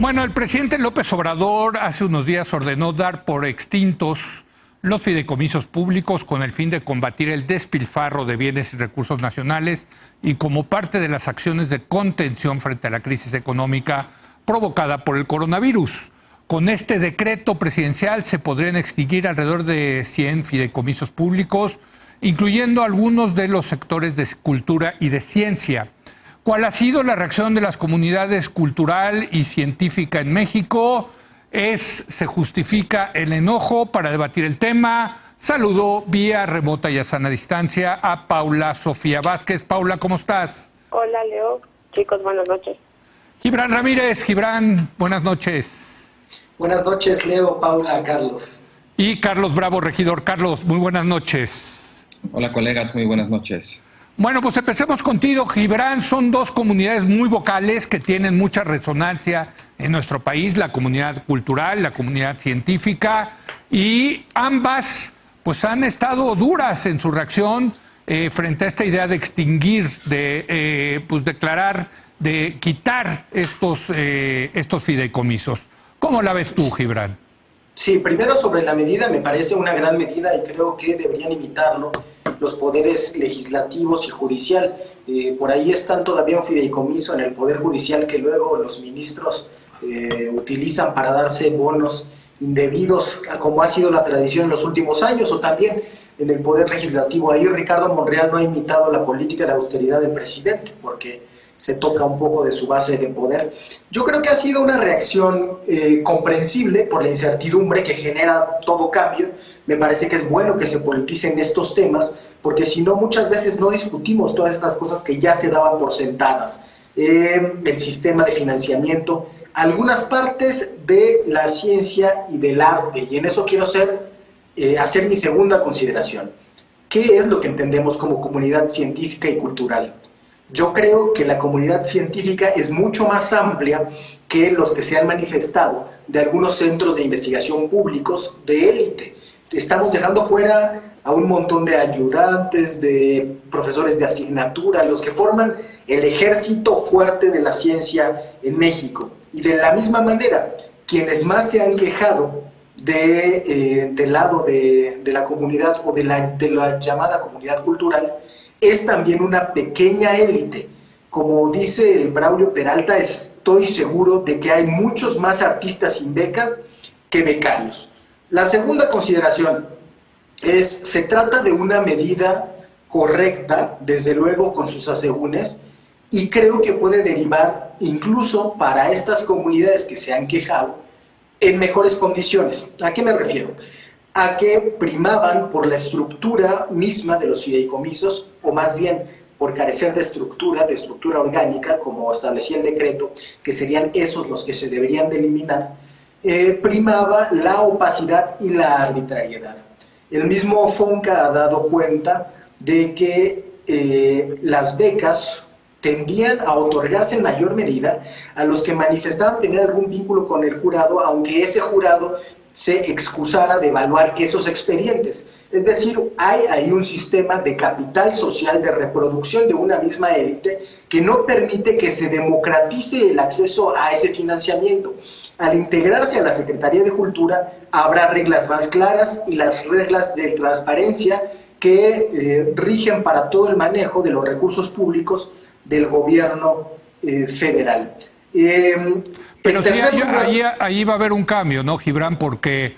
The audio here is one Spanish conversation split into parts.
Bueno, el presidente López Obrador hace unos días ordenó dar por extintos los fideicomisos públicos con el fin de combatir el despilfarro de bienes y recursos nacionales y como parte de las acciones de contención frente a la crisis económica provocada por el coronavirus. Con este decreto presidencial se podrían extinguir alrededor de 100 fideicomisos públicos, incluyendo algunos de los sectores de cultura y de ciencia. ¿Cuál ha sido la reacción de las comunidades cultural y científica en México? ¿Se justifica el enojo? Para debatir el tema, saludo vía remota y a sana distancia a Paula Sofía Vázquez. Paula, ¿cómo estás? Hola, Leo. Chicos, buenas noches. Gibran Ramírez. Gibran, buenas noches. Buenas noches, Leo, Paula, Carlos. Y Carlos Bravo, regidor. Carlos, muy buenas noches. Hola, colegas, muy buenas noches. Bueno, pues empecemos contigo, Gibran. Son dos comunidades muy vocales que tienen mucha resonancia en nuestro país, la comunidad cultural, la comunidad científica, y ambas pues han estado duras en su reacción frente a esta idea de extinguir, de declarar, de quitar estos fideicomisos. ¿Cómo la ves tú, Gibran? Sí, primero sobre la medida, me parece una gran medida y creo que deberían imitarlo los poderes legislativos y judicial. Por ahí están todavía un fideicomiso en el Poder Judicial que luego los ministros utilizan para darse bonos indebidos, como ha sido la tradición en los últimos años, o también en el Poder Legislativo. Ahí Ricardo Monreal no ha imitado la política de austeridad del presidente, porque se toca un poco de su base de poder. Yo creo que ha sido una reacción comprensible por la incertidumbre que genera todo cambio. Me parece que es bueno que se politicen estos temas, porque si no, muchas veces no discutimos todas estas cosas que ya se daban por sentadas. El sistema de financiamiento, algunas partes de la ciencia y del arte, y en eso quiero hacer mi segunda consideración. ¿Qué es lo que entendemos como comunidad científica y cultural? Yo creo que la comunidad científica es mucho más amplia que los que se han manifestado de algunos centros de investigación públicos de élite. Estamos dejando fuera a un montón de ayudantes, de profesores de asignatura, los que forman el ejército fuerte de la ciencia en México. Y de la misma manera, quienes más se han quejado del lado de la comunidad o de la llamada comunidad cultural, es también una pequeña élite. Como dice Braulio Peralta, estoy seguro de que hay muchos más artistas sin beca que becarios. La segunda consideración se trata de una medida correcta, desde luego con sus asegúnes, y creo que puede derivar incluso para estas comunidades que se han quejado en mejores condiciones. ¿A qué me refiero? A que primaban por la estructura misma de los fideicomisos, o más bien por carecer de estructura orgánica, como establecía el decreto, que serían esos los que se deberían de eliminar, primaba la opacidad y la arbitrariedad. El mismo FONCA ha dado cuenta de que las becas tendían a otorgarse en mayor medida a los que manifestaban tener algún vínculo con el jurado, aunque ese jurado se excusara de evaluar esos expedientes. Es decir, hay ahí un sistema de capital social, de reproducción de una misma élite, que no permite que se democratice el acceso a ese financiamiento. Al integrarse a la Secretaría de Cultura, habrá reglas más claras y las reglas de transparencia que rigen para todo el manejo de los recursos públicos del gobierno federal. Pero sí, ahí va a haber un cambio, ¿no, Gibran? Porque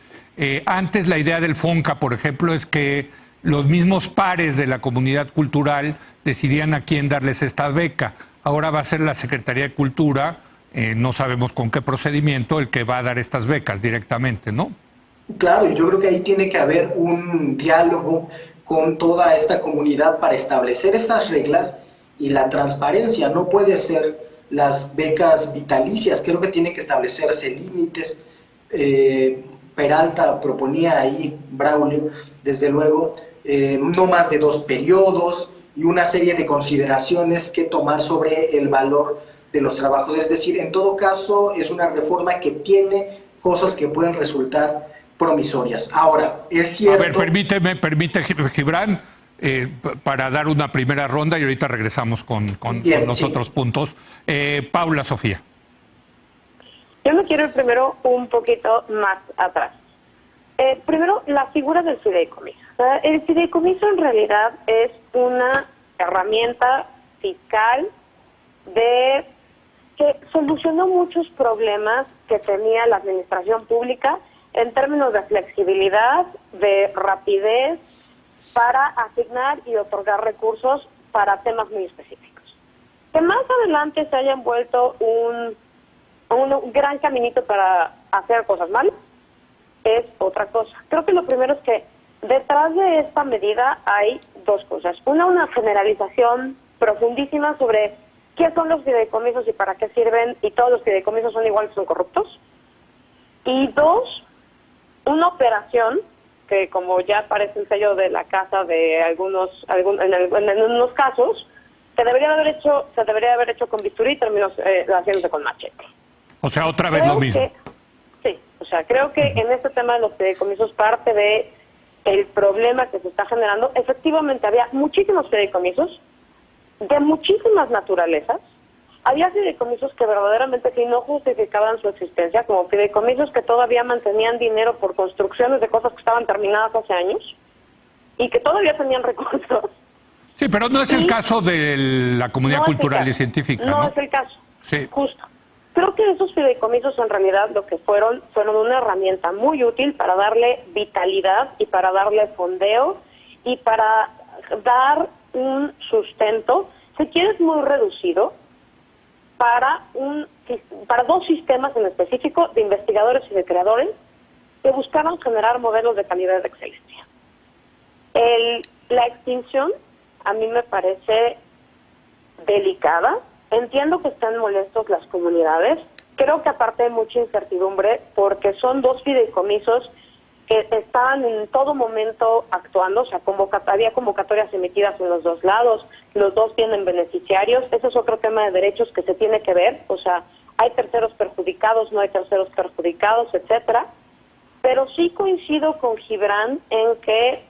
antes la idea del FONCA, por ejemplo, es que los mismos pares de la comunidad cultural decidían a quién darles esta beca. Ahora va a ser la Secretaría de Cultura, no sabemos con qué procedimiento, el que va a dar estas becas directamente, ¿no? Claro, yo creo que ahí tiene que haber un diálogo con toda esta comunidad para establecer esas reglas y la transparencia. No puede ser las becas vitalicias, creo que tiene que establecerse límites. Peralta proponía ahí, Braulio, desde luego, no más de 2 periodos y una serie de consideraciones que tomar sobre el valor de los trabajos. Es decir, en todo caso, es una reforma que tiene cosas que pueden resultar promisorias. Ahora, es cierto... A ver, permite, Gibran, para dar una primera ronda y ahorita regresamos con los otros puntos. Paula Sofía. Yo me quiero ir primero un poquito más atrás. Primero, la figura del fideicomiso. El fideicomiso en realidad es una herramienta fiscal que solucionó muchos problemas que tenía la administración pública en términos de flexibilidad, de rapidez, para asignar y otorgar recursos para temas muy específicos. Que más adelante se haya envuelto un gran caminito para hacer cosas mal, es otra cosa. Creo que lo primero es que detrás de esta medida hay dos cosas. Una generalización profundísima sobre qué son los fideicomisos y para qué sirven, y todos los fideicomisos son iguales, son corruptos. Y dos, una operación que, como ya parece el sello de la casa de en unos casos, se debería haber hecho con bisturí y terminó haciéndose con machete. O sea, otra vez lo mismo. Sí, o sea, creo que en este tema de los fideicomisos parte de el problema que se está generando. Efectivamente, había muchísimos fideicomisos de muchísimas naturalezas. Había fideicomisos que verdaderamente sí no justificaban su existencia, como fideicomisos que todavía mantenían dinero por construcciones de cosas que estaban terminadas hace años y que todavía tenían recursos. Sí, pero no es el caso de la comunidad cultural y científica, ¿no? No es el caso, sí. Justo. Creo que esos fideicomisos en realidad lo que fueron una herramienta muy útil para darle vitalidad y para darle fondeo y para dar un sustento, si quieres muy reducido, para dos sistemas en específico de investigadores y de creadores que buscaban generar modelos de calidad de excelencia. La extinción a mí me parece delicada. Entiendo que están molestos las comunidades. Creo que aparte hay mucha incertidumbre porque son dos fideicomisos que estaban en todo momento actuando, o sea, había convocatorias emitidas en los dos lados, los dos tienen beneficiarios. Ese es otro tema de derechos que se tiene que ver, o sea, hay terceros perjudicados, no hay terceros perjudicados, etcétera. Pero sí coincido con Gibran en que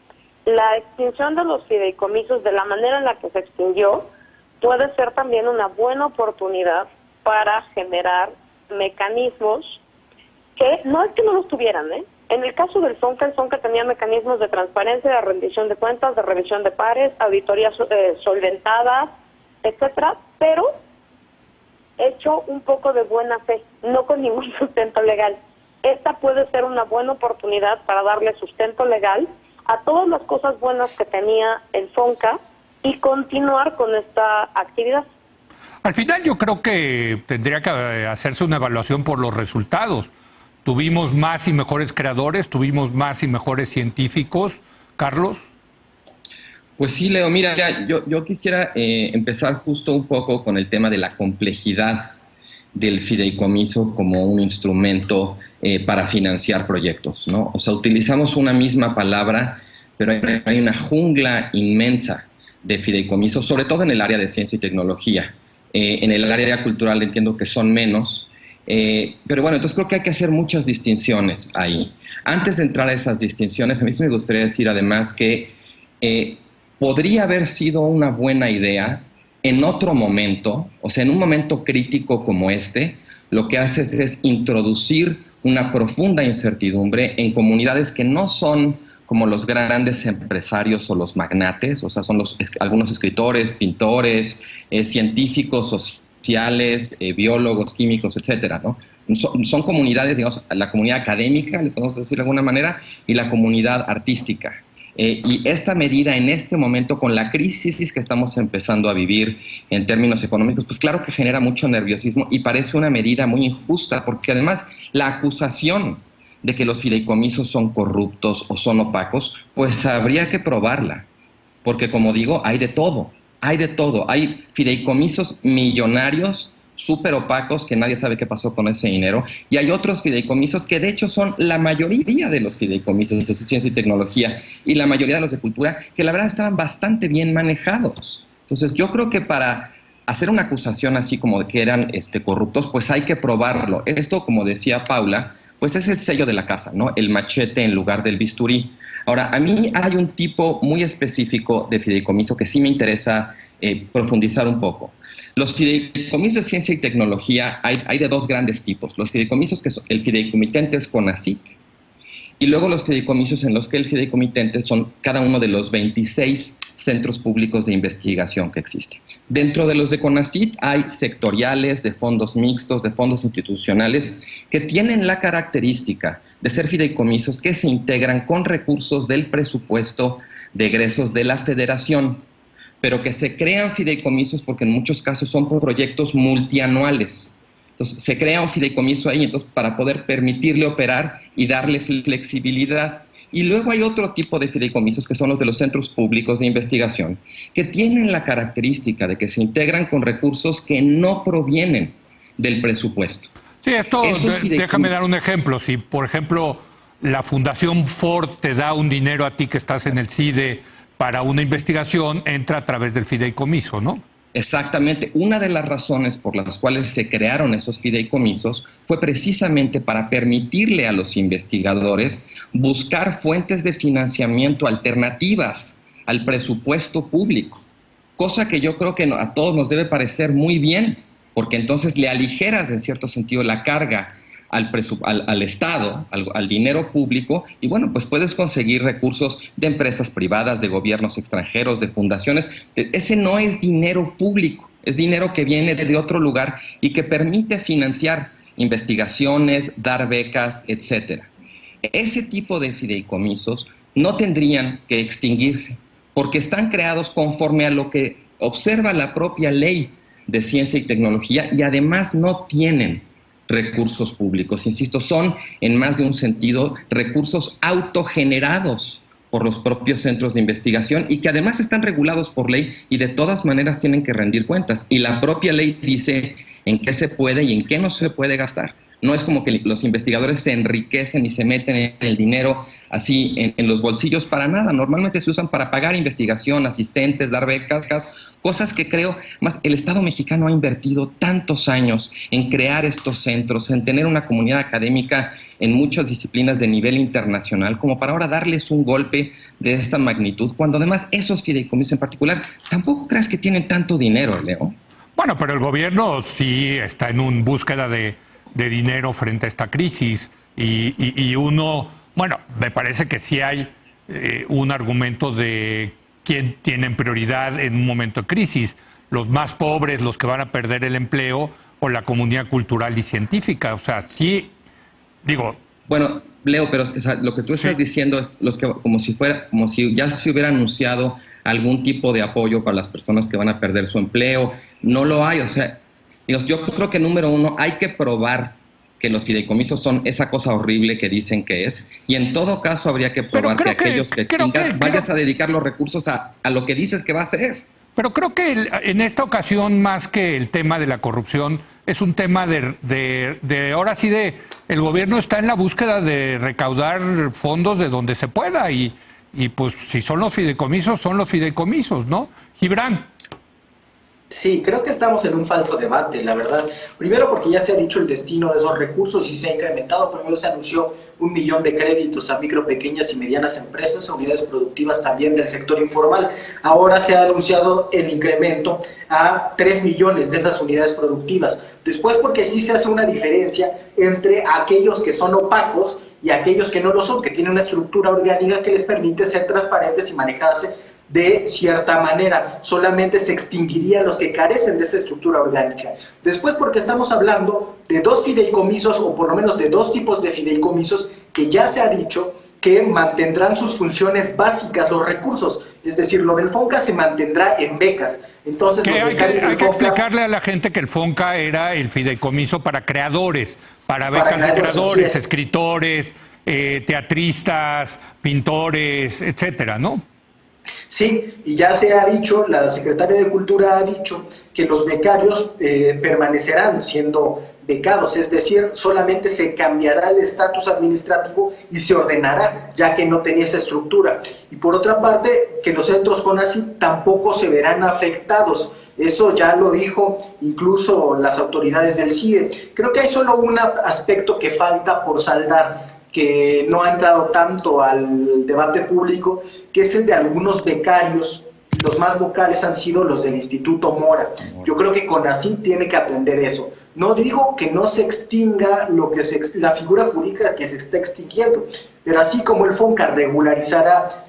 la extinción de los fideicomisos, de la manera en la que se extinguió, puede ser también una buena oportunidad para generar mecanismos que no es que no los tuvieran, ¿eh? En el caso del FONCA, el FONCA tenía mecanismos de transparencia, de rendición de cuentas, de revisión de pares, auditorías solventadas, etcétera, pero hecho un poco de buena fe, no con ningún sustento legal. Esta puede ser una buena oportunidad para darle sustento legal a todas las cosas buenas que tenía el FONCA y continuar con esta actividad. Al final yo creo que tendría que hacerse una evaluación por los resultados. ¿Tuvimos más y mejores creadores? ¿Tuvimos más y mejores científicos? Carlos. Pues sí, Leo, mira, yo quisiera empezar justo un poco con el tema de la complejidad del fideicomiso como un instrumento para financiar proyectos, ¿no? O sea, utilizamos una misma palabra, pero hay una jungla inmensa de fideicomisos, sobre todo en el área de ciencia y tecnología. En el área cultural entiendo que son menos, pero bueno, entonces creo que hay que hacer muchas distinciones ahí. Antes de entrar a esas distinciones, a mí sí me gustaría decir además que podría haber sido una buena idea en otro momento, o sea, en un momento crítico como este, lo que haces es introducir una profunda incertidumbre en comunidades que no son como los grandes empresarios o los magnates, o sea, son algunos escritores, pintores, científicos sociales, biólogos, químicos, etcétera, ¿no? Son comunidades, digamos, la comunidad académica, le podemos decir de alguna manera, y la comunidad artística. Y esta medida en este momento, con la crisis que estamos empezando a vivir en términos económicos, pues claro que genera mucho nerviosismo y parece una medida muy injusta, porque además la acusación de que los fideicomisos son corruptos o son opacos, pues habría que probarla, porque como digo, hay de todo, hay fideicomisos millonarios, súper opacos, que nadie sabe qué pasó con ese dinero, y hay otros fideicomisos que de hecho son la mayoría de los fideicomisos de ciencia y tecnología, y la mayoría de los de cultura, que la verdad estaban bastante bien manejados. Entonces yo creo que para hacer una acusación así como de que eran corruptos, pues hay que probarlo. Esto, como decía Paula, pues es el sello de la casa, ¿no? El machete en lugar del bisturí. Ahora, a mí hay un tipo muy específico de fideicomiso que sí me interesa profundizar un poco. Los fideicomisos de ciencia y tecnología hay de dos grandes tipos. Los fideicomisos que son, el fideicomitente es CONACYT, y luego los fideicomisos en los que el fideicomitente son cada uno de los 26 centros públicos de investigación que existen. Dentro de los de CONACYT hay sectoriales, de fondos mixtos, de fondos institucionales, que tienen la característica de ser fideicomisos que se integran con recursos del presupuesto de egresos de la federación, pero que se crean fideicomisos porque en muchos casos son proyectos multianuales. Entonces, se crea un fideicomiso ahí para poder permitirle operar y darle flexibilidad. Y luego hay otro tipo de fideicomisos que son los de los centros públicos de investigación, que tienen la característica de que se integran con recursos que no provienen del presupuesto. Sí, déjame dar un ejemplo. Si, por ejemplo, la Fundación Ford te da un dinero a ti que estás en el CIDE para una investigación, entra a través del fideicomiso, ¿no? Exactamente. Una de las razones por las cuales se crearon esos fideicomisos fue precisamente para permitirle a los investigadores buscar fuentes de financiamiento alternativas al presupuesto público, cosa que yo creo que a todos nos debe parecer muy bien, porque entonces le aligeras en cierto sentido la carga al Estado, al dinero público, y bueno, pues puedes conseguir recursos de empresas privadas, de gobiernos extranjeros, de fundaciones. Ese no es dinero público, es dinero que viene de otro lugar y que permite financiar investigaciones, dar becas, etcétera. Ese tipo de fideicomisos no tendrían que extinguirse, porque están creados conforme a lo que observa la propia ley de ciencia y tecnología, y además no tienen recursos públicos. Insisto, son en más de un sentido recursos autogenerados por los propios centros de investigación y que además están regulados por ley y de todas maneras tienen que rendir cuentas. Y la propia ley dice en qué se puede y en qué no se puede gastar. No es como que los investigadores se enriquecen y se meten en el dinero así en los bolsillos, para nada. Normalmente se usan para pagar investigación, asistentes, dar becas, cosas que creo, más el Estado mexicano ha invertido tantos años en crear estos centros, en tener una comunidad académica en muchas disciplinas de nivel internacional, como para ahora darles un golpe de esta magnitud, cuando además esos fideicomisos en particular, tampoco creas que tienen tanto dinero, Leo. Bueno, pero el gobierno sí está en una búsqueda de dinero frente a esta crisis y uno, bueno, me parece que sí hay un argumento de quién tiene prioridad en un momento de crisis, los más pobres, los que van a perder el empleo o la comunidad cultural y científica. O sea, sí, digo... Bueno, Leo, pero o sea, lo que tú estás diciendo es como si ya se hubiera anunciado algún tipo de apoyo para las personas que van a perder su empleo. No lo hay, o sea... Yo creo que número uno, hay que probar que los fideicomisos son esa cosa horrible que dicen que es, y en todo caso habría que probar que aquellos que extingan vayas a dedicar los recursos a lo que dices que va a hacer. Pero creo que en esta ocasión, más que el tema de la corrupción, es un tema ahora sí el gobierno está en la búsqueda de recaudar fondos de donde se pueda, y pues si son los fideicomisos, ¿no? Gibran. Sí, creo que estamos en un falso debate, la verdad. Primero porque ya se ha dicho el destino de esos recursos y se ha incrementado. Primero se anunció 1 millón de créditos a micro, pequeñas y medianas empresas, a unidades productivas también del sector informal. Ahora se ha anunciado el incremento a 3 millones de esas unidades productivas. Después porque sí se hace una diferencia entre aquellos que son opacos y aquellos que no lo son, que tienen una estructura orgánica que les permite ser transparentes y manejarse de cierta manera. Solamente se extinguirían los que carecen de esa estructura orgánica. Después porque estamos hablando de 2 fideicomisos, o por lo menos de 2 tipos de fideicomisos que ya se ha dicho que mantendrán sus funciones básicas, los recursos. Es decir, lo del FONCA se mantendrá en becas. Entonces, hay que explicarle a la gente que el FONCA era el fideicomiso para creadores, para becas de creadores, escritores, teatristas, pintores, etcétera, ¿no? Sí, y ya se ha dicho, la secretaria de Cultura ha dicho que los becarios permanecerán siendo becados, es decir, solamente se cambiará el estatus administrativo y se ordenará, ya que no tenía esa estructura. Y por otra parte, que los centros CONACYT tampoco se verán afectados Eso ya lo dijo incluso las autoridades del CIDE. Creo que hay solo un aspecto que falta por saldar, que no ha entrado tanto al debate público, que es el de algunos becarios. Los más vocales han sido los del Instituto Mora. Yo creo que CONACYT tiene que atender eso. No digo que no se extinga la figura jurídica que se está extinguiendo, pero así como el FONCA regularizará,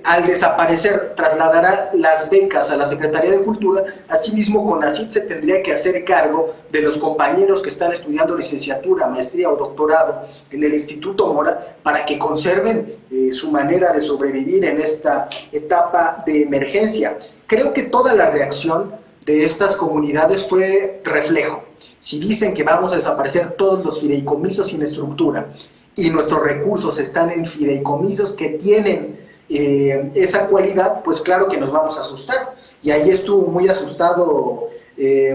al desaparecer, trasladará las becas a la Secretaría de Cultura, asimismo CONACYT se tendría que hacer cargo de los compañeros que están estudiando licenciatura, maestría o doctorado en el Instituto Mora para que conserven su manera de sobrevivir en esta etapa de emergencia. Creo que toda la reacción de estas comunidades fue reflejo. Si dicen que vamos a desaparecer todos los fideicomisos sin estructura y nuestros recursos están en fideicomisos que tienen esa cualidad, pues claro que nos vamos a asustar. Y ahí estuvo muy asustado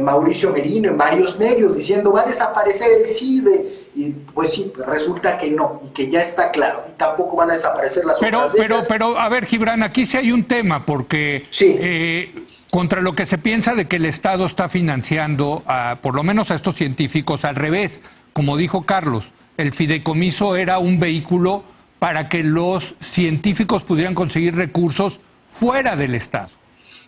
Mauricio Merino en varios medios diciendo va a desaparecer el CIDE, y pues sí, resulta que no, y que ya está claro, y tampoco van a desaparecer las otras becas. Pero a ver, Gibran, aquí sí hay un tema, porque sí. Contra lo que se piensa de que el Estado está financiando, por lo menos a estos científicos, al revés, como dijo Carlos, el fideicomiso era un vehículo para que los científicos pudieran conseguir recursos fuera del Estado.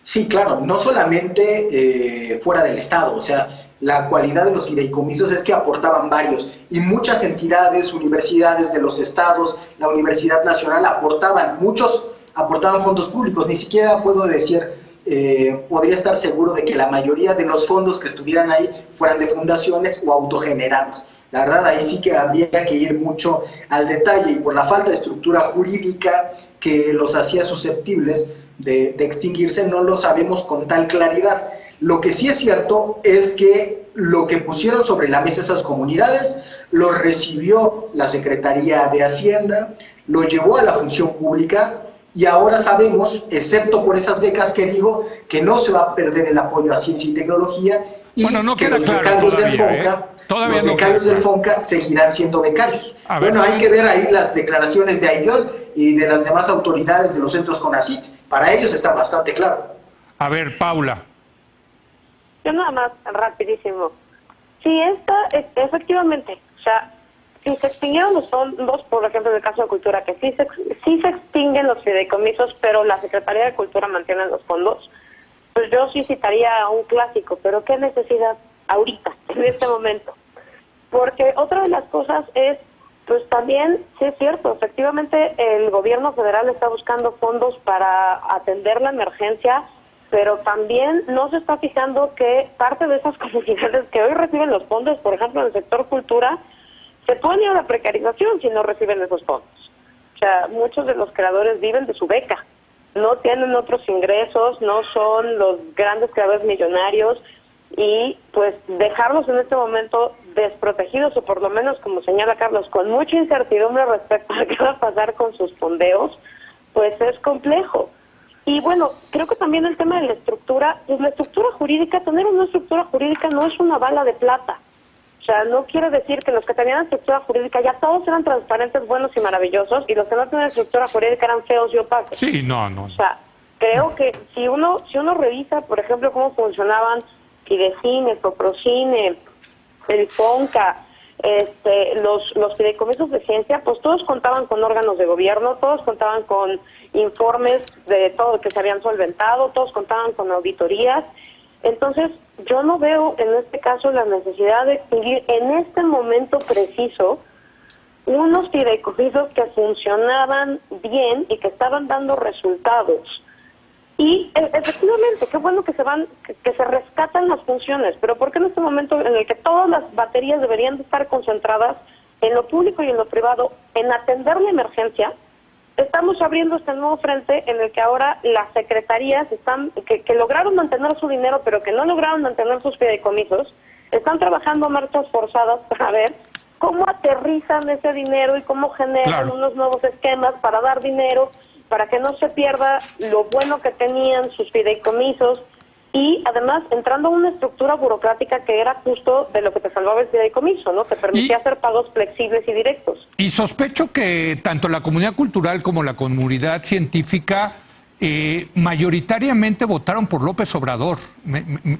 Sí, claro, no solamente fuera del Estado, o sea, la cualidad de los fideicomisos es que aportaban varios, y muchas entidades, universidades de los estados, la Universidad Nacional muchos aportaban fondos públicos, ni siquiera puedo decir, podría estar seguro de que la mayoría de los fondos que estuvieran ahí fueran de fundaciones o autogenerados. La verdad, ahí sí que habría que ir mucho al detalle, y por la falta de estructura jurídica que los hacía susceptibles de extinguirse, no lo sabemos con tal claridad. Lo que sí es cierto es que lo que pusieron sobre la mesa esas comunidades lo recibió la Secretaría de Hacienda, lo llevó a la función pública, y ahora sabemos, excepto por esas becas que digo, que no se va a perder el apoyo a ciencia y tecnología, y bueno, no que queda los claro becarios todavía, del FONCA, los becarios del FONCA seguirán siendo becarios. Bueno, hay que ver ahí las declaraciones de Ayllón y de las demás autoridades de los centros CONACYT. Para ellos está bastante claro. A ver, Paula. Yo nada más, rapidísimo. Sí, efectivamente, o sea, si se extinguieron los fondos, por ejemplo, en el caso de Cultura, que sí se extinguen los fideicomisos, pero la Secretaría de Cultura mantiene los fondos, pues yo sí citaría un clásico, pero ¿qué necesidad ahorita, en este momento? Porque otra de las cosas es, pues también, sí es cierto, efectivamente el gobierno federal está buscando fondos para atender la emergencia, pero también no se está fijando que parte de esas comunidades que hoy reciben los fondos, por ejemplo, en el sector cultura, se pone a la precarización si no reciben esos fondos. O sea, muchos de los creadores viven de su beca, no tienen otros ingresos, no son los grandes creadores millonarios, y pues dejarlos en este momento desprotegidos, o por lo menos, como señala Carlos, con mucha incertidumbre respecto a qué va a pasar con sus fondeos, pues es complejo. Y bueno, creo que también el tema de la estructura, pues la estructura jurídica, tener una estructura jurídica no es una bala de plata. O sea, no quiere decir que los que tenían estructura jurídica ya todos eran transparentes, buenos y maravillosos, y los que no tenían estructura jurídica eran feos y opacos. Sí, no. O sea, creo que si uno revisa, por ejemplo, cómo funcionaban Fidecine, Coprocine, el FONCA, los fideicomisos de ciencia, pues todos contaban con órganos de gobierno, todos contaban con informes de todo lo que se habían solventado, todos contaban con auditorías. Entonces, yo no veo en este caso la necesidad de extinguir en este momento preciso unos fideicomisos que funcionaban bien y que estaban dando resultados. Y efectivamente, qué bueno que se rescatan las funciones, pero ¿por qué en este momento en el que todas las baterías deberían de estar concentradas en lo público y en lo privado, en atender la emergencia, estamos abriendo este nuevo frente en el que ahora las secretarías que lograron mantener su dinero, pero que no lograron mantener sus fideicomisos, están trabajando a marchas forzadas para ver cómo aterrizan ese dinero y cómo generan unos nuevos esquemas para dar dinero, para que no se pierda lo bueno que tenían sus fideicomisos, y además entrando a una estructura burocrática que era justo de lo que te salvaba el fideicomiso, ¿no? Te permitía hacer pagos flexibles y directos. Y sospecho que tanto la comunidad cultural como la comunidad científica mayoritariamente votaron por López Obrador.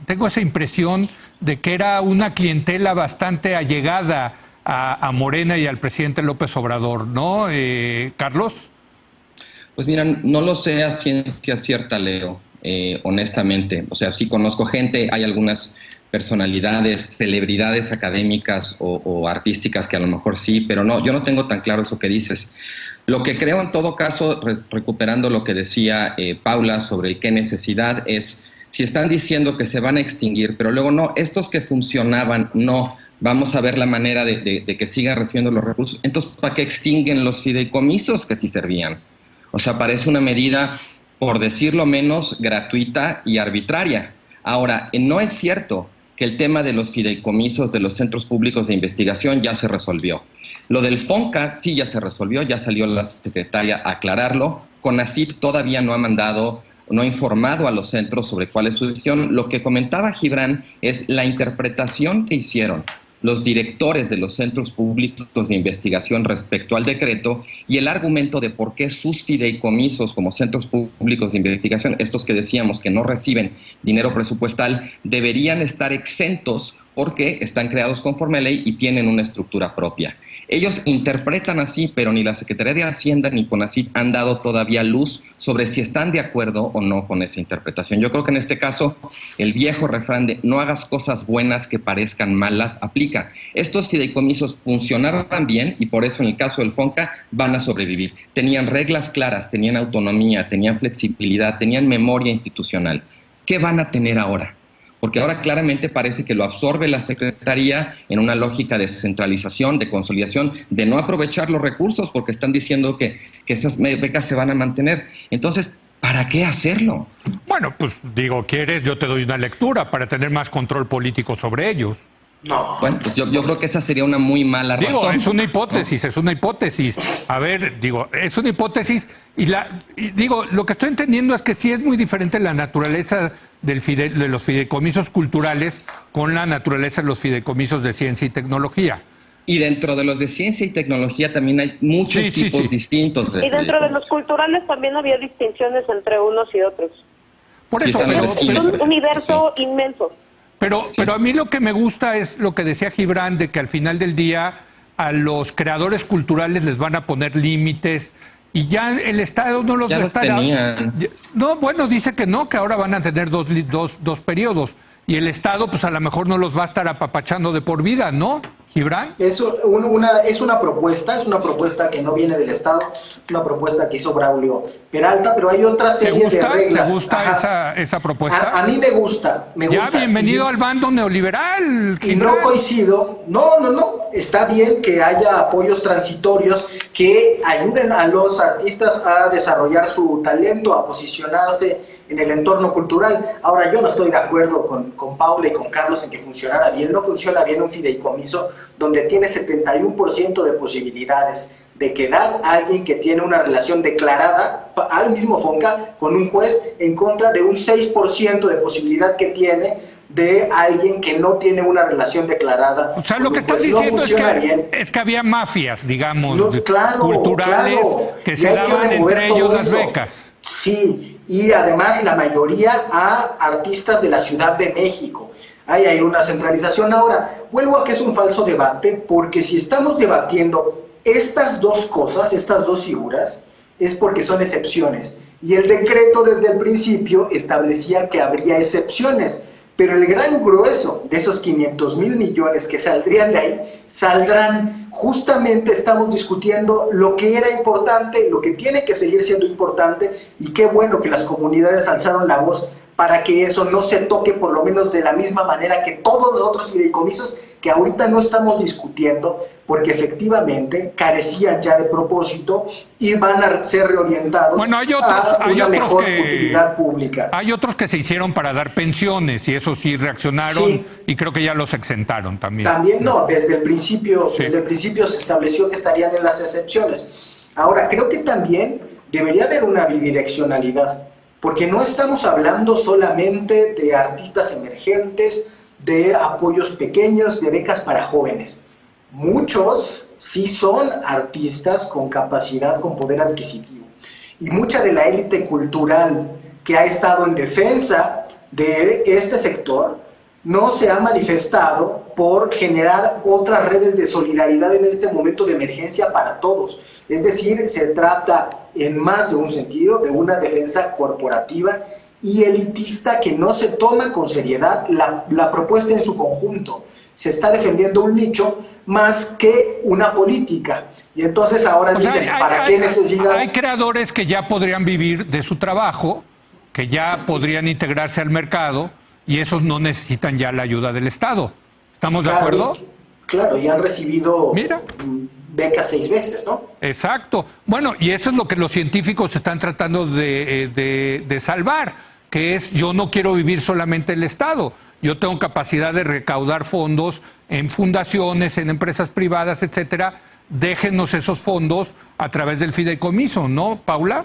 Tengo esa impresión de que era una clientela bastante allegada a Morena y al presidente López Obrador, ¿no, Carlos? Pues mira, no lo sé a ciencia cierta, Leo, honestamente. O sea, sí conozco gente, hay algunas personalidades, celebridades académicas o artísticas que a lo mejor sí, pero no, yo no tengo tan claro eso que dices. Lo que creo en todo caso, recuperando lo que decía Paula sobre el qué necesidad, es si están diciendo que se van a extinguir, pero luego no, estos que funcionaban, no, vamos a ver la manera de que sigan recibiendo los recursos, entonces ¿para qué extinguen los fideicomisos que sí servían? O sea, parece una medida, por decirlo menos, gratuita y arbitraria. Ahora, no es cierto que el tema de los fideicomisos de los centros públicos de investigación ya se resolvió. Lo del FONCA sí ya se resolvió, ya salió la secretaria a aclararlo. CONACYT todavía no ha informado a los centros sobre cuál es su decisión. Lo que comentaba Gibran es la interpretación que hicieron los directores de los centros públicos de investigación respecto al decreto y el argumento de por qué sus fideicomisos como centros públicos de investigación, estos que decíamos que no reciben dinero presupuestal, deberían estar exentos porque están creados conforme a ley y tienen una estructura propia. Ellos interpretan así, pero ni la Secretaría de Hacienda ni CONACYT han dado todavía luz sobre si están de acuerdo o no con esa interpretación. Yo creo que en este caso el viejo refrán de no hagas cosas buenas que parezcan malas aplica. Estos fideicomisos funcionaban bien y por eso en el caso del FONCA van a sobrevivir. Tenían reglas claras, tenían autonomía, tenían flexibilidad, tenían memoria institucional. ¿Qué van a tener ahora? Porque ahora claramente parece que lo absorbe la Secretaría en una lógica de centralización, de consolidación, de no aprovechar los recursos porque están diciendo que esas becas se van a mantener. Entonces, ¿para qué hacerlo? Bueno, pues digo, ¿quieres? Yo te doy una lectura para tener más control político sobre ellos. No. Bueno, pues yo creo que esa sería una muy mala razón. Digo, es una hipótesis, es una hipótesis. A ver, digo, es una hipótesis y digo, lo que estoy entendiendo es que sí es muy diferente la naturaleza de los fideicomisos culturales con la naturaleza de los fideicomisos de ciencia y tecnología. Y dentro de los de ciencia y tecnología también hay muchos tipos distintos. Y dentro de los culturales también había distinciones entre unos y otros. Por eso, pero es un universo inmenso. Pero a mí lo que me gusta es lo que decía Gibran, de que al final del día a los creadores culturales les van a poner límites y ya el Estado no los va a estar... No, bueno, dice que no, que ahora van a tener dos periodos y el Estado pues a lo mejor no los va a estar apapachando de por vida, ¿no, Gibran? Es una propuesta que no viene del Estado, una propuesta que hizo Braulio Peralta, pero hay otra serie de reglas. ¿Te gusta esa propuesta? A mí me gusta. Ya, bienvenido al bando neoliberal, Gibran. Y no coincido, no, está bien que haya apoyos transitorios que ayuden a los artistas a desarrollar su talento, a posicionarse en el entorno cultural. Ahora, yo no estoy de acuerdo con Paula y con Carlos en que funcionara bien. No funciona bien un fideicomiso donde tiene 71% de posibilidades de quedar alguien que tiene una relación declarada al mismo FONCA con un juez en contra de un 6% de posibilidad que tiene de alguien que no tiene una relación declarada. O sea, lo que estás diciendo es que había mafias, digamos, culturales que se daban entre ellos las becas. Sí, y además la mayoría a artistas de la Ciudad de México. Ahí hay una centralización. Ahora, vuelvo a que es un falso debate, porque si estamos debatiendo estas dos cosas, estas dos figuras, es porque son excepciones. Y el decreto desde el principio establecía que habría excepciones. Pero el gran grueso de esos 500,000 millones que saldrían de ahí, saldrán. Justamente estamos discutiendo lo que era importante, lo que tiene que seguir siendo importante, y qué bueno que las comunidades alzaron la voz para que eso no se toque por lo menos de la misma manera que todos los otros fideicomisos que ahorita no estamos discutiendo, porque efectivamente carecían ya de propósito y van a ser reorientados a una mejor utilidad pública. Hay otros que se hicieron para dar pensiones y eso sí reaccionaron y creo que ya los exentaron también. También no, desde el principio se estableció que estarían en las excepciones. Ahora, creo que también debería haber una bidireccionalidad, porque no estamos hablando solamente de artistas emergentes, de apoyos pequeños, de becas para jóvenes. Muchos sí son artistas con capacidad, con poder adquisitivo. y mucha de la élite cultural que ha estado en defensa de este sector no se ha manifestado por generar otras redes de solidaridad en este momento de emergencia para todos. Es decir, se trata en más de un sentido de una defensa corporativa y elitista que no se toma con seriedad la propuesta en su conjunto. Se está defendiendo un nicho más que una política. Y entonces ahora dicen, ¿para qué necesidad? Hay creadores que ya podrían vivir de su trabajo, que ya podrían integrarse al mercado, y esos no necesitan ya la ayuda del Estado. ¿Estamos de acuerdo? Claro, y han recibido becas 6 veces, ¿no? Exacto. Bueno, y eso es lo que los científicos están tratando de salvar, que es, yo no quiero vivir solamente el Estado. Yo tengo capacidad de recaudar fondos en fundaciones, en empresas privadas, etcétera. Déjenos esos fondos a través del fideicomiso, ¿no, Paula?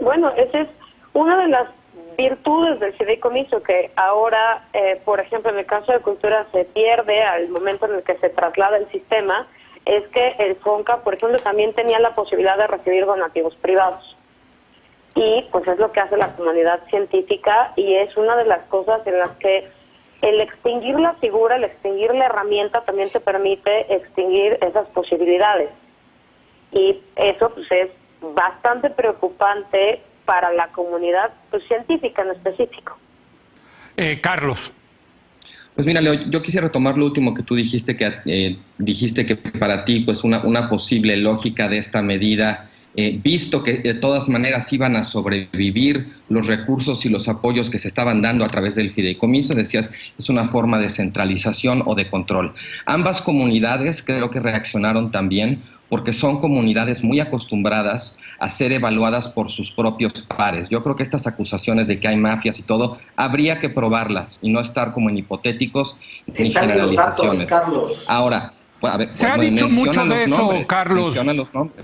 Bueno, esa es una de las virtudes del fideicomiso, que ahora, por ejemplo, en el caso de cultura se pierde al momento en el que se traslada el sistema, es que el FONCA, por ejemplo, también tenía la posibilidad de recibir donativos privados. Y pues es lo que hace la comunidad científica, y es una de las cosas en las que el extinguir la figura, el extinguir la herramienta también te permite extinguir esas posibilidades. Y eso pues es bastante preocupante para la comunidad científica en específico. Carlos. Pues mira, Leo, yo quisiera retomar lo último que tú dijiste, que para ti pues una posible lógica de esta medida, visto que de todas maneras iban a sobrevivir los recursos y los apoyos que se estaban dando a través del fideicomiso, decías, es una forma de centralización o de control. Ambas comunidades creo que reaccionaron también, porque son comunidades muy acostumbradas a ser evaluadas por sus propios pares. Yo creo que estas acusaciones de que hay mafias y todo, habría que probarlas y no estar como en hipotéticos ni generalizaciones. Los datos, Carlos. Ahora, a ver, se ha dicho mucho de eso, Carlos.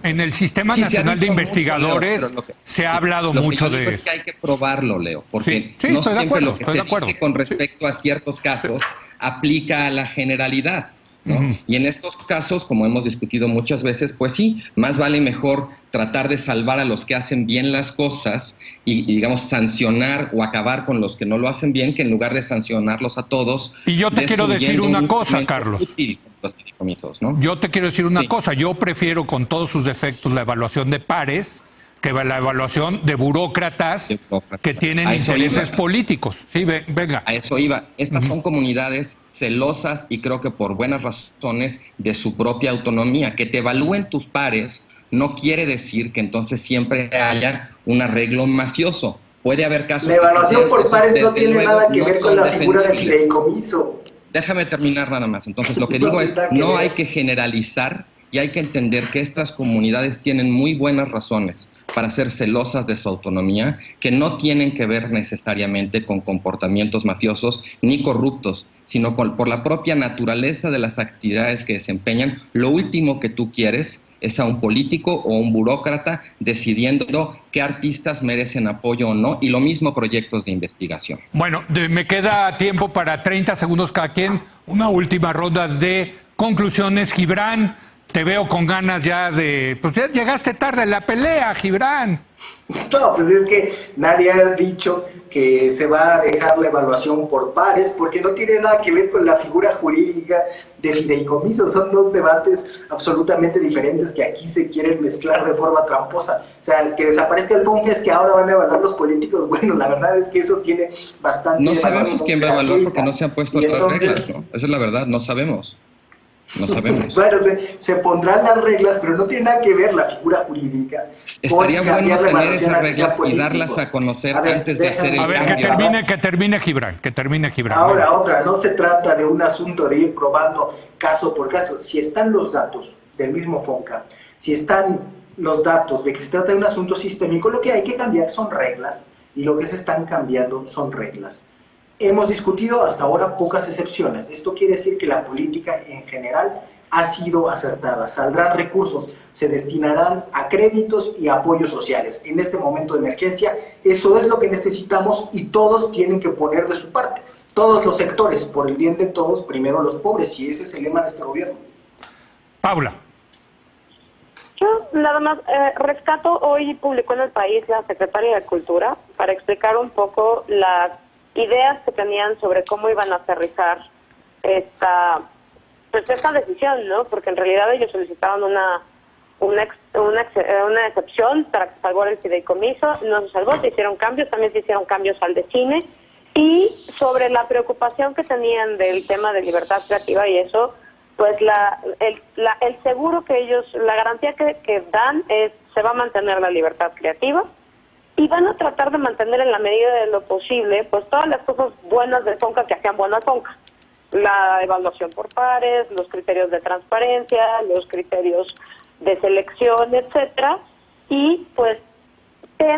En el Sistema Nacional de Investigadores mucho, Leo, se ha hablado mucho de eso. Es que hay que probarlo, Leo, porque no siempre lo que se dice con respecto a ciertos casos aplica a la generalidad, ¿no? Y en estos casos, como hemos discutido muchas veces, pues sí, más vale mejor tratar de salvar a los que hacen bien las cosas y digamos, sancionar o acabar con los que no lo hacen bien, que en lugar de sancionarlos a todos. Y yo te quiero decir una cosa, Carlos. Los fideicomisos, ¿no? Yo te quiero decir una cosa. Yo prefiero, con todos sus defectos, la evaluación de pares que la evaluación de burócratas que tienen intereses políticos. Sí, venga. A eso iba. Estas son comunidades celosas y creo que por buenas razones de su propia autonomía. Que te evalúen tus pares no quiere decir que entonces siempre haya un arreglo mafioso. Puede haber casos... La evaluación por pares no tiene nada que ver con la figura del fideicomiso. Déjame terminar nada más. Entonces, lo que digo es, no hay que generalizar y hay que entender que estas comunidades tienen muy buenas razones para ser celosas de su autonomía, que no tienen que ver necesariamente con comportamientos mafiosos ni corruptos, sino por la propia naturaleza de las actividades que desempeñan. Lo último que tú quieres es a un político o un burócrata decidiendo qué artistas merecen apoyo o no, y lo mismo proyectos de investigación. Bueno, me queda tiempo para 30 segundos cada quien. Una última ronda de conclusiones. Gibran, te veo con ganas ya de... Pues ya llegaste tarde en la pelea, Gibran. No, pues es que nadie ha dicho que se va a dejar la evaluación por pares, porque no tiene nada que ver con la figura jurídica de fideicomiso. Son dos debates absolutamente diferentes que aquí se quieren mezclar de forma tramposa. O sea, que desaparezca el FONCA es que ahora van a evaluar los políticos. Bueno, la verdad es que eso tiene bastante... No sabemos quién va a evaluar porque no se han puesto otras reglas, ¿no? Esa es la verdad, no sabemos. No sabemos. Claro, se pondrán las reglas, pero no tiene nada que ver la figura jurídica. Estaría bueno tener esas reglas y darlas a conocer antes de hacer el cambio. A ver, que termine Gibran. Ahora, otra, no se trata de un asunto de ir probando caso por caso. Si están los datos del mismo FONCA, si están los datos de que se trata de un asunto sistémico, lo que hay que cambiar son reglas, y lo que se están cambiando son reglas. Hemos discutido hasta ahora pocas excepciones. Esto quiere decir que la política en general ha sido acertada. Saldrán recursos, se destinarán a créditos y apoyos sociales. En este momento de emergencia, eso es lo que necesitamos y todos tienen que poner de su parte. Todos los sectores, por el bien de todos, primero los pobres, y ese es el lema de este gobierno. Paula. Yo nada más rescato, hoy publicó en El País la Secretaria de Cultura para explicar un poco las ideas que tenían sobre cómo iban a aterrizar esta decisión, ¿no? Porque en realidad ellos solicitaron una excepción para que se salvara el fideicomiso, no se salvó, se hicieron cambios, también se hicieron cambios al de cine, y sobre la preocupación que tenían del tema de libertad creativa y eso, pues el seguro que ellos, la garantía que dan es, se va a mantener la libertad creativa y van a tratar de mantener en la medida de lo posible, pues todas las cosas buenas del FONCA que hacían buena FONCA. La evaluación por pares, los criterios de transparencia, los criterios de selección, etcétera, y pues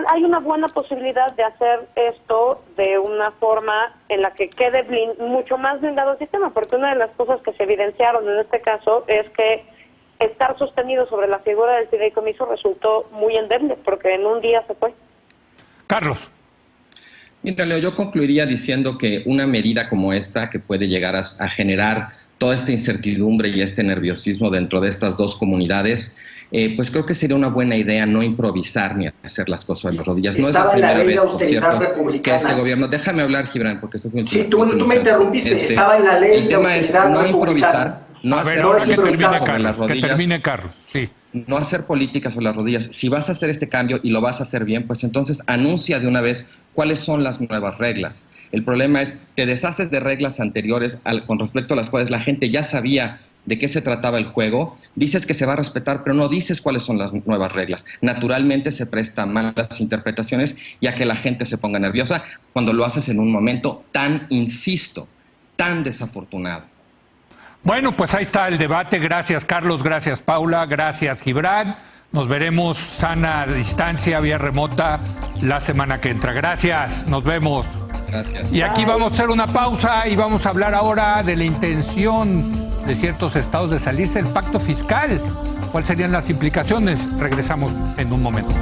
hay una buena posibilidad de hacer esto de una forma en la que quede mucho más blindado el sistema, porque una de las cosas que se evidenciaron en este caso es que estar sostenido sobre la figura del fideicomiso resultó muy endeble, porque en un día se fue. Carlos. Mira, Leo, yo concluiría diciendo que una medida como esta, que puede llegar a generar toda esta incertidumbre y este nerviosismo dentro de estas dos comunidades, pues creo que sería una buena idea no improvisar ni hacer las cosas en las rodillas. No es la primera vez, por cierto, que este gobierno... Déjame hablar, Gibran, porque estás muy... Sí, tú me interrumpiste. Estaba en la ley de austeridad no improvisar, no hacer políticas sobre las rodillas. Que termine, Carlos, sí. No hacer políticas sobre las rodillas. Si vas a hacer este cambio y lo vas a hacer bien, pues entonces anuncia de una vez cuáles son las nuevas reglas. El problema es, te deshaces de reglas anteriores con respecto a las cuales la gente ya sabía de qué se trataba el juego, dices que se va a respetar, pero no dices cuáles son las nuevas reglas. Naturalmente se prestan malas interpretaciones y a que la gente se ponga nerviosa cuando lo haces en un momento tan, insisto, tan desafortunado. Bueno, pues ahí está el debate. Gracias, Carlos. Gracias, Paula. Gracias, Gibran. Nos veremos sana a distancia, vía remota, la semana que entra. Gracias. Nos vemos. Gracias. Y aquí vamos a hacer una pausa y vamos a hablar ahora de la intención de ciertos estados de salirse del pacto fiscal. ¿Cuáles serían las implicaciones? Regresamos en un momento.